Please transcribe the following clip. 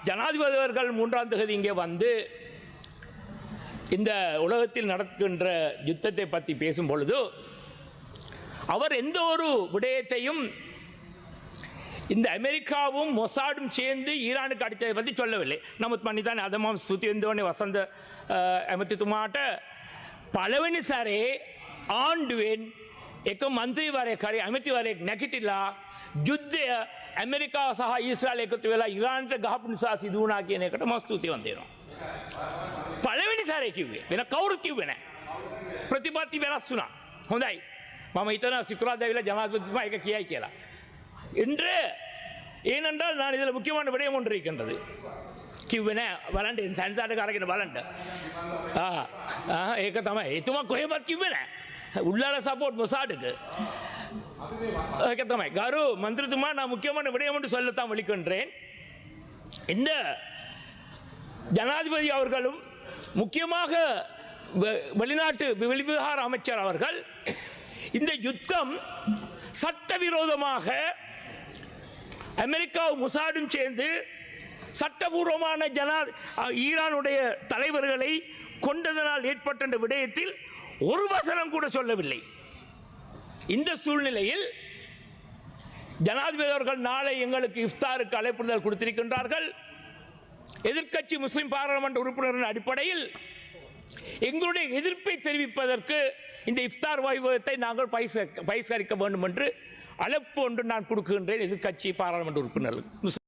ஜனாதிபதி அவர்கள் 3ஆம் தேதி இங்கே வந்து இந்த உலகத்தில் நடக்கின்ற யுத்தத்தை பற்றி பேசும் பொழுது அவர் எந்த ஒரு விடயத்தையும் இந்த அமெரிக்காவும் மொசாடும் சேர்ந்து ஈரானுக்கு அடித்ததை பற்றி சொல்லவில்லை. නමුත් මම හිතන්නේ අද මම ස්තුති වෙනෝනේ වසන්ත ඇමතිතුමාට පළවෙනි සැරේ ආණ්ඩුවෙන් එක මන්ත්‍රීවරයෙක් හරි ඇමතිවරයෙක් නැගිටලා යුද්ධය ඇමරිකාව සහ ඊශ්‍රායල එකතු වෙලා ඊරානට ගහපු නිසා සිදු වුණා කියන එකට මම ස්තුතිවන්ත වෙනවා. පළවෙනි සැරේ කිව්වේ වෙන කවුරුත් කිව්වේ නැහැ. ප්‍රතිපත්ති වෙනස් වුණා. හොඳයි. මම හිතනවා සිකුරාදා ඇවිල්ලා ජනාධිපතිතුමා ඒක කියයි කියලා. இன்று ஏனென்றால் நான் இதில் முக்கியமான விடயம் ஒன்று இருக்கின்றது. කිව්වේ බලන්න සැන්සාරට අරගෙන බලන්න. ඒක තමයි. එතුමා කොහෙවත් කිව්වේ නැහැ. උල්ලාල சப்போர்ட் மொசாடுக்கு. ඒක තමයි. ගරු மந்திரிතුமா நான் முக்கியமான விடயம் ஒன்று சொல்லத்தான் வலிக்கின்றேன். இந்த ஜனாதிபதி அவர்களும் முக்கியமாக வெளிநாட்டு வெளிவிவகார அமைச்சர் அவர்கள் இந்த யுத்தம் சட்டவிரோதமாக அமெரிக்காவும் மொசாடும் சேர்ந்து சட்டபூர்வமான ஈரானுடைய தலைவர்களை கொண்டதனால் ஏற்பட்ட விடயத்தில் ஒரு வசனம் கூட சொல்லவில்லை. இந்த சூழ்நிலையில் ஜனாதிபதி அவர்கள் நாளை எங்களுக்கு இஃப்தாருக்கு அழைப்புதல் கொடுத்திருக்கின்றார்கள். எதிர்க்கட்சி முஸ்லிம் பாராளுமன்ற உறுப்பினரின் அடிப்படையில் எங்களுடைய எதிர்ப்பை தெரிவிப்பதற்கு இந்த இஃப்தார் வைபவத்தை நாங்கள் பகிஷ்கரிக்க வேண்டும் என்று அழைப்பு ஒன்று நான் கொடுக்கின்றேன் எதிர்க்கட்சி பாராளுமன்ற உறுப்பினர்கள்.